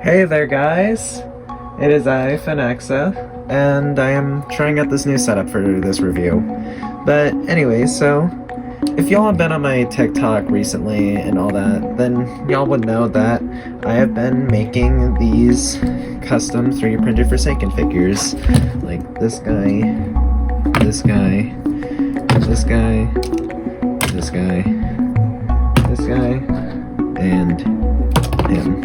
Hey there guys, it is I, Finexa, and I am trying out this new setup for this review. But anyway, so if y'all have been on my TikTok recently and all that, then y'all would know that I have been making these custom 3D printed Forsaken figures, like this guy, this guy, this guy, this guy, this guy, and him.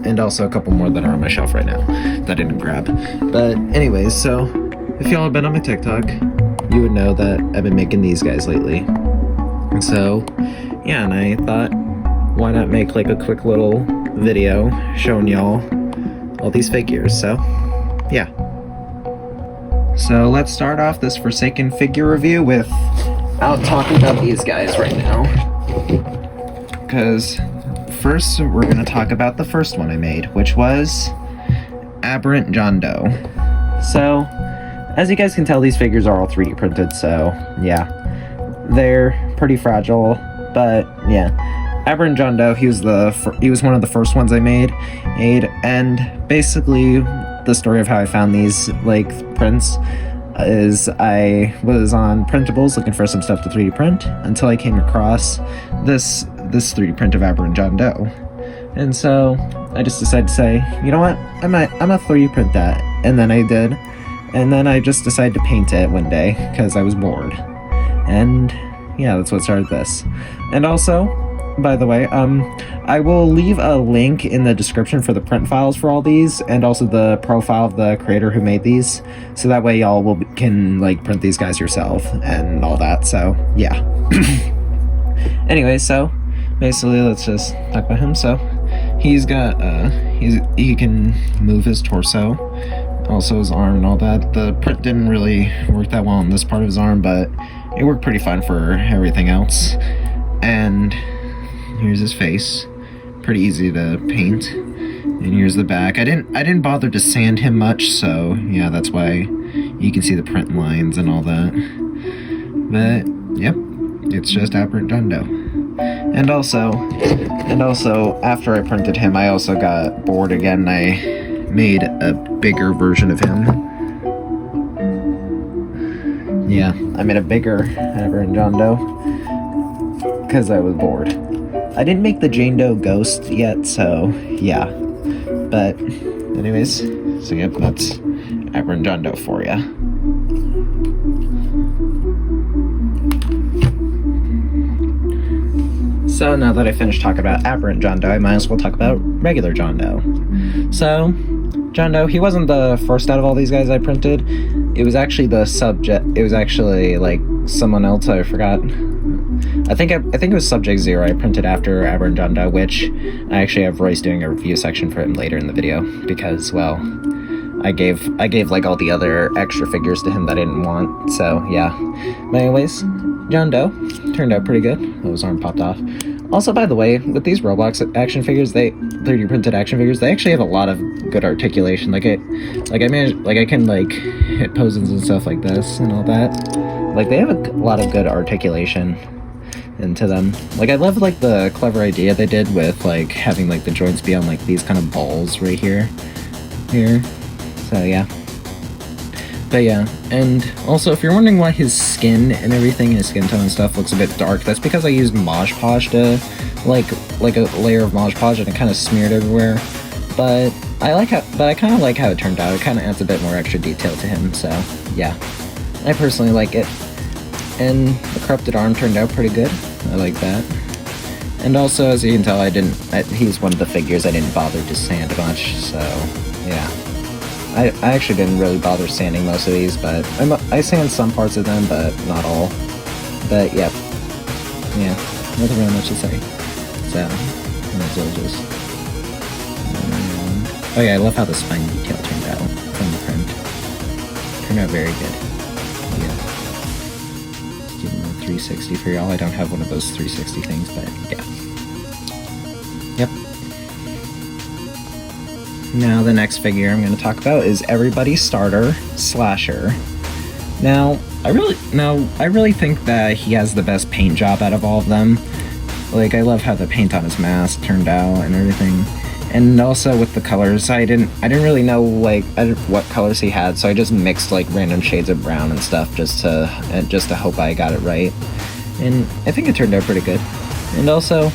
And also a couple more that are on my shelf right now that I didn't grab. But anyways, so if y'all have been on my TikTok, you would know that I've been making these guys lately. And so, yeah, and I thought, why not make like a quick little video showing y'all all these figures, so yeah. So let's start off this Forsaken figure review without talking about these guys right now. Because first, we're going to talk about the first one I made, which was Aberrant John Doe. So, as you guys can tell, these figures are all 3D printed, so yeah. They're pretty fragile, but yeah. Aberrant John Doe, he was one of the first ones I made, and basically the story of how I found these like prints is I was on printables looking for some stuff to 3D print until I came across this 3D print of Aberrant John Doe. And so I just decided to say, you know what, I'm gonna 3D print that. And then I did. And then I just decided to paint it one day because I was bored. And yeah, that's what started this. And also, by the way, I will leave a link in the description for the print files for all these, and also the profile of the creator who made these, so that way y'all can like print these guys yourself and all that. So yeah. Anyway, so basically let's just talk about him. So he's got he can move his torso, also his arm and all that. The print didn't really work that well on this part of his arm, but it worked pretty fine for everything else. And here's his face, pretty easy to paint. And here's the back. I didn't bother to sand him much, so yeah, that's why you can see the print lines and all that. But yep, it's just Aberrant John Doe. And also after I printed him, I also got bored again. I made a bigger version of him. Yeah, I made a bigger Aberrant John Doe because I was bored. I didn't make the Jane Doe ghost yet, so yeah. But anyways, so yep, that's Aberrant John Doe for ya. So now that I finished talking about Aberrant John Doe, I might as well talk about regular John Doe. So, John Doe, he wasn't the first out of all these guys I printed. It was actually the subject. It was actually like someone else, I forgot. I think it was Subject Zero I printed after Aberrant John Doe, which I actually have Royce doing a review section for him later in the video because, well, I gave like all the other extra figures to him that I didn't want. So yeah. But anyways, John Doe turned out pretty good. Oh, his arm popped off. Also, by the way, with these Roblox action figures, 3D printed action figures, they actually have a lot of good articulation. I can like hit poses and stuff like this and all that. Like they have a lot of good articulation into them. Like I love like the clever idea they did with like having like the joints be on like these kind of balls right here. So yeah. But yeah, and also if you're wondering why his skin and everything, his skin tone and stuff looks a bit dark, that's because I used Mod Podge to like a layer of Mod Podge and it kind of smeared everywhere. But I kind of like how it turned out. It kind of adds a bit more extra detail to him. So yeah, I personally like it. And the corrupted arm turned out pretty good. I like that. And also, as you can tell, he's one of the figures I didn't bother to sand much, so yeah. I actually didn't really bother sanding most of these, but I sand some parts of them, but not all. But yep. Yeah, nothing really much to say. So, oh yeah, I love how the spine detail turned out from the print. Turned out very good. Yeah. 360 for y'all. I don't have one of those 360 things, but yeah. Yep. Now the next figure I'm going to talk about is Everybody's Starter Slasher. Now I really think that he has the best paint job out of all of them. Like I love how the paint on his mask turned out and everything. And also with the colors, I didn't really know like what colors he had, so I just mixed like random shades of brown and stuff just to hope I got it right. And I think it turned out pretty good. And also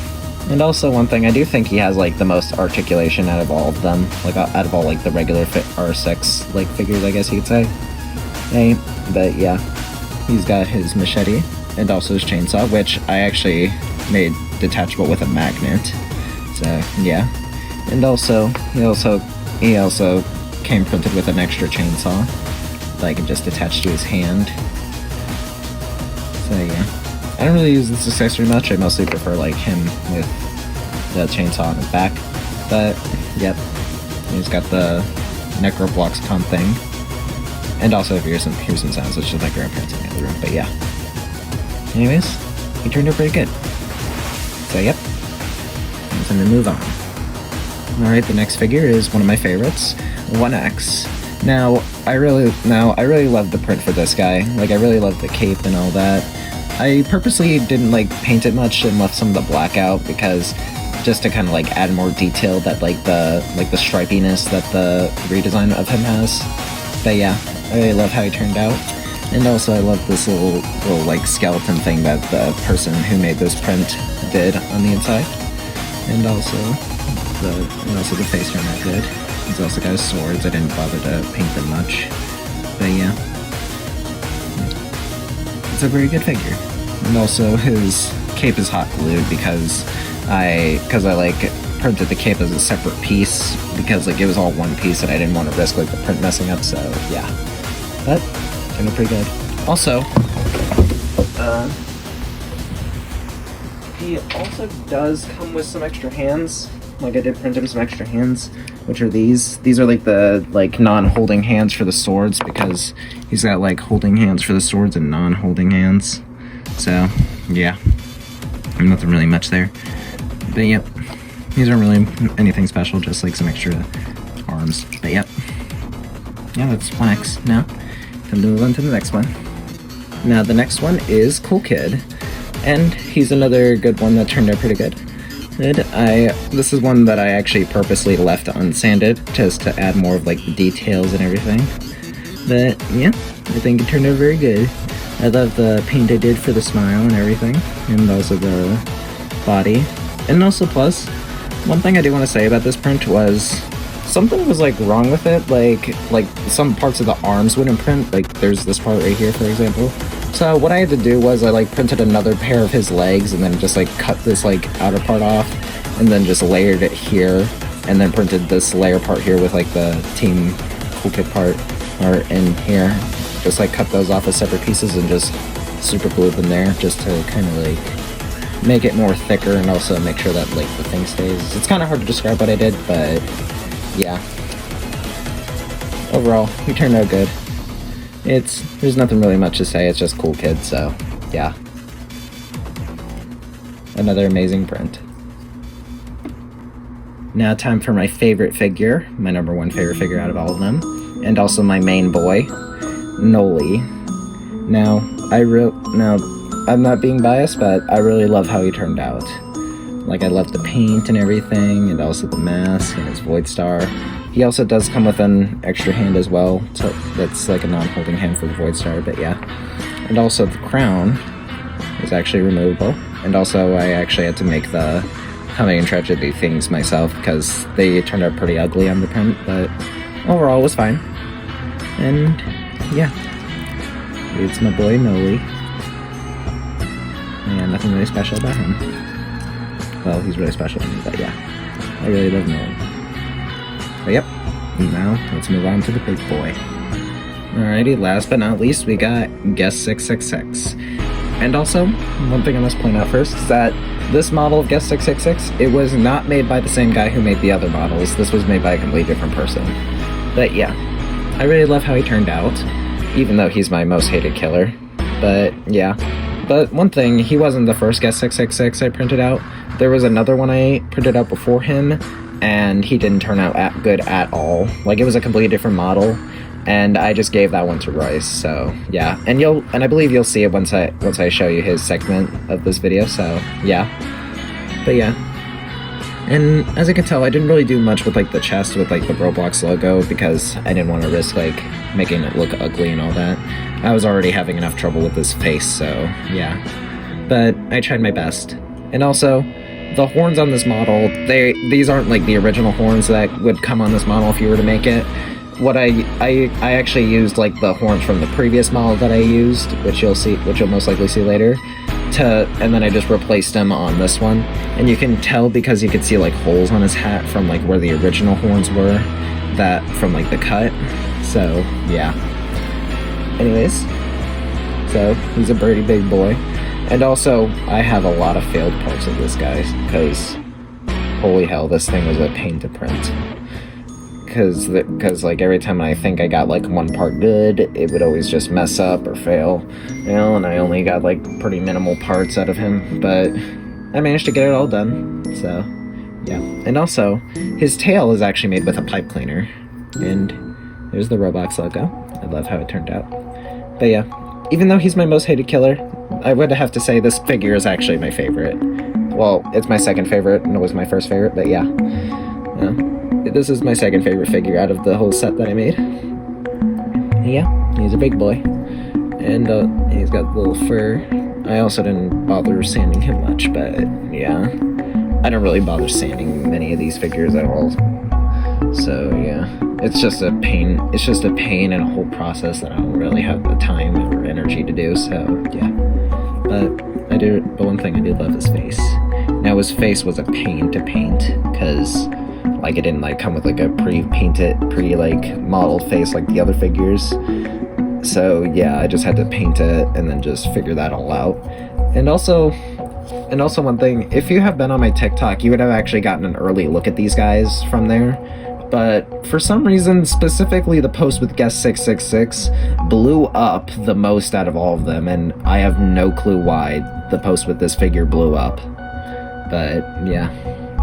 one thing, I do think he has like the most articulation out of all of them, like out of all like the regular R6 like figures, I guess you could say. Hey, but yeah, he's got his machete and also his chainsaw, which I actually made detachable with a magnet. So yeah. And also, he also came printed with an extra chainsaw that I can just attach to his hand. So yeah, I don't really use this accessory much. I mostly prefer like him with the chainsaw on his back. But yep, he's got the Necro Blocks con thing. And also here's some sounds. It's just my grandparents in the other room. But yeah. Anyways, he turned out pretty good. So yep, I'm gonna move on. Alright, the next figure is one of my favorites, 1X. Now, I really love the print for this guy. Like, I really love the cape and all that. I purposely didn't, like, paint it much and left some of the black out because just to kind of, like, add more detail that, like, the stripiness that the redesign of him has. But yeah, I really love how he turned out. And also, I love this little like, skeleton thing that the person who made this print did on the inside. And also the face turned out good. He's also got his swords. I didn't bother to paint them much. But yeah. It's a very good figure. And also his cape is hot glued because I like printed the cape as a separate piece because like it was all one piece and I didn't want to risk like the print messing up, so yeah. But turned out pretty good. Also, he also does come with some extra hands. Like I did print him some extra hands, which are these. These are like the non-holding hands for the swords because he's got like holding hands for the swords and non-holding hands. So yeah, nothing really much there. But yep, these aren't really anything special, just like some extra arms. But yep, yeah, that's 1X. Now, time to move on to the next one. Now the next one is Cool Kid, and he's another good one that turned out pretty good. This is one that I actually purposely left unsanded just to add more of like the details and everything. But yeah, I think it turned out very good. I love the paint I did for the smile and everything, and also the body. And also plus, one thing I do want to say about this print was something was like wrong with it. Like some parts of the arms wouldn't print. Like there's this part right here, for example. So what I had to do was I like printed another pair of his legs and then just like cut this like outer part off and then just layered it here and then printed this layer part here with like the Team Cool Kid part or in here. Just like cut those off as separate pieces and just super glued them there just to kind of like make it more thicker and also make sure that like the thing stays. It's kind of hard to describe what I did, but yeah. Overall, he turned out good. There's nothing really much to say, it's just Cool Kid, so yeah. Another amazing print. Now time for my favorite figure, my number one favorite figure out of all of them, and also my main boy, Nolley. Now, I'm not being biased, but I really love how he turned out. Like, I love the paint and everything, and also the mask and his Void Star. He also does come with an extra hand as well, so that's like a non-holding hand for the Void Star, but yeah. And also the crown is actually removable, and also I actually had to make the Comedy and Tragedy things myself because they turned out pretty ugly on the print, but overall it was fine. And yeah, it's my boy Nolley. And nothing really special about him. Well, he's really special to me, but yeah, I really love Nolley. But yep, now let's move on to the big boy. Alrighty, last but not least, we got Guest 666. And also, one thing I must point out first is that this model of Guest 666, it was not made by the same guy who made the other models. This was made by a completely different person. But yeah, I really love how he turned out, even though he's my most hated killer. But yeah. But one thing, he wasn't the first Guest 666 I printed out. There was another one I printed out before him, and he didn't turn out good at all. Like, it was a completely different model, and I just gave that one to Royce, so yeah. And I believe you'll see it once I show you his segment of this video, so yeah. But yeah. And as you can tell, I didn't really do much with like the chest with like the Roblox logo because I didn't want to risk like making it look ugly and all that. I was already having enough trouble with this face, so yeah. But I tried my best. And also, the horns on this model, these aren't like the original horns that would come on this model if you were to make it. What I actually used like the horns from the previous model that I used, which you'll most likely see later, and then I just replaced them on this one. And you can tell because you could see like holes on his hat from like where the original horns were, that from like the cut. So yeah. Anyways, so he's a pretty big boy. And also, I have a lot of failed parts of this guy, because holy hell, this thing was a pain to print. Because like every time I think I got like one part good, it would always just mess up or fail, you know, and I only got like pretty minimal parts out of him, but I managed to get it all done, so yeah. And also, his tail is actually made with a pipe cleaner, and there's the Roblox logo. I love how it turned out. But yeah, even though he's my most hated killer, I would have to say this figure is actually my favorite. Well, it's my second favorite, and it was my first favorite, but yeah. This is my second favorite figure out of the whole set that I made. Yeah, he's a big boy. And he's got little fur. I also didn't bother sanding him much, but yeah. I don't really bother sanding many of these figures at all. So yeah, it's just a pain. It's just a pain and a whole process that I don't really have the time or energy to do, so yeah. But one thing I did love his face. Now his face was a pain to paint, because like it didn't like come with like a like modeled face like the other figures. So yeah, I just had to paint it and then just figure that all out. And also one thing, if you have been on my TikTok, you would have actually gotten an early look at these guys from there. But for some reason, specifically the post with Guest 666 blew up the most out of all of them, and I have no clue why the post with this figure blew up. But yeah,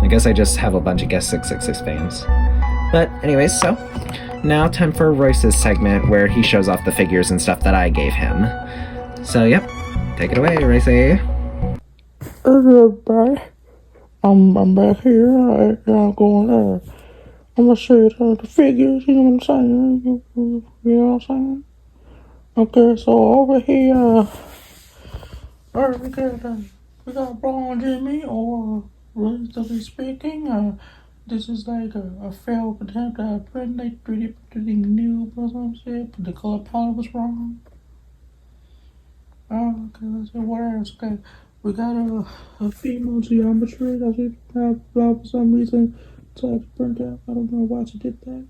I guess I just have a bunch of Guest 666 fans. But anyways, so now time for Royce's segment where he shows off the figures and stuff that I gave him. So yep, take it away, Royce. Everybody, I'm back here. I'm going I'm gonna show you the figures, you know what I'm saying? You know what I'm saying? Okay, so over here, we got Blonde Jimmy, or relatively speaking, this is like a failed attempt at print, like 3D printing new, but the color palette was wrong. Okay, let's see what else. Okay, we got a female geometry that she had for some reason. So I print out. I don't know why she did that.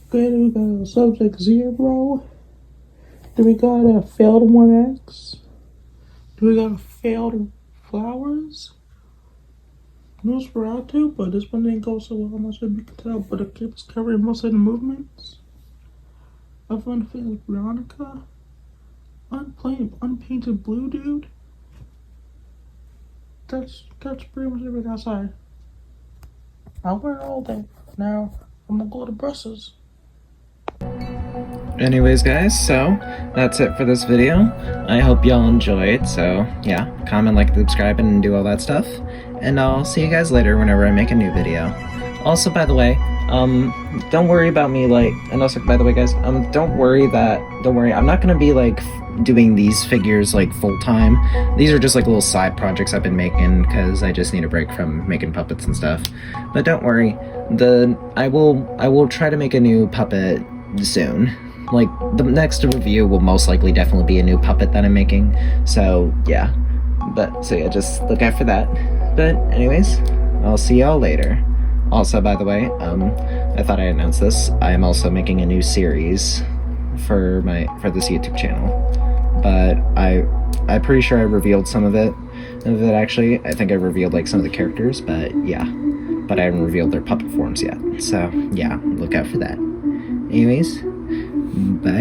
Okay, then we got a subject 0. Then we got a failed 1X. Then we got a failed flowers. Those were out too, but this one didn't go so well. I'm not sure if you can tell, but it keeps covering most of the movements. I found a failed Veronica. Unpainted blue dude. That's pretty much everything outside. I wear all day. Now, I'm gonna go to Brussels. Anyways, guys, so that's it for this video. I hope y'all enjoyed. So yeah, comment, like, subscribe, and do all that stuff. And I'll see you guys later whenever I make a new video. Also, by the way, don't worry about me, like, and also, by the way, guys, don't worry, I'm not gonna be, like, doing these figures, like, full-time. These are just, like, little side projects I've been making, because I just need a break from making puppets and stuff. But don't worry, I will try to make a new puppet soon. Like, the next review will most likely definitely be a new puppet that I'm making, so, yeah. So yeah, just look out for that. But, anyways, I'll see y'all later. Also, by the way, I thought I announced this. I am also making a new series for this YouTube channel. But I'm pretty sure I revealed some of it. Actually, I think I revealed like some of the characters, but yeah. But I haven't revealed their puppet forms yet. So yeah, look out for that. Anyways, bye.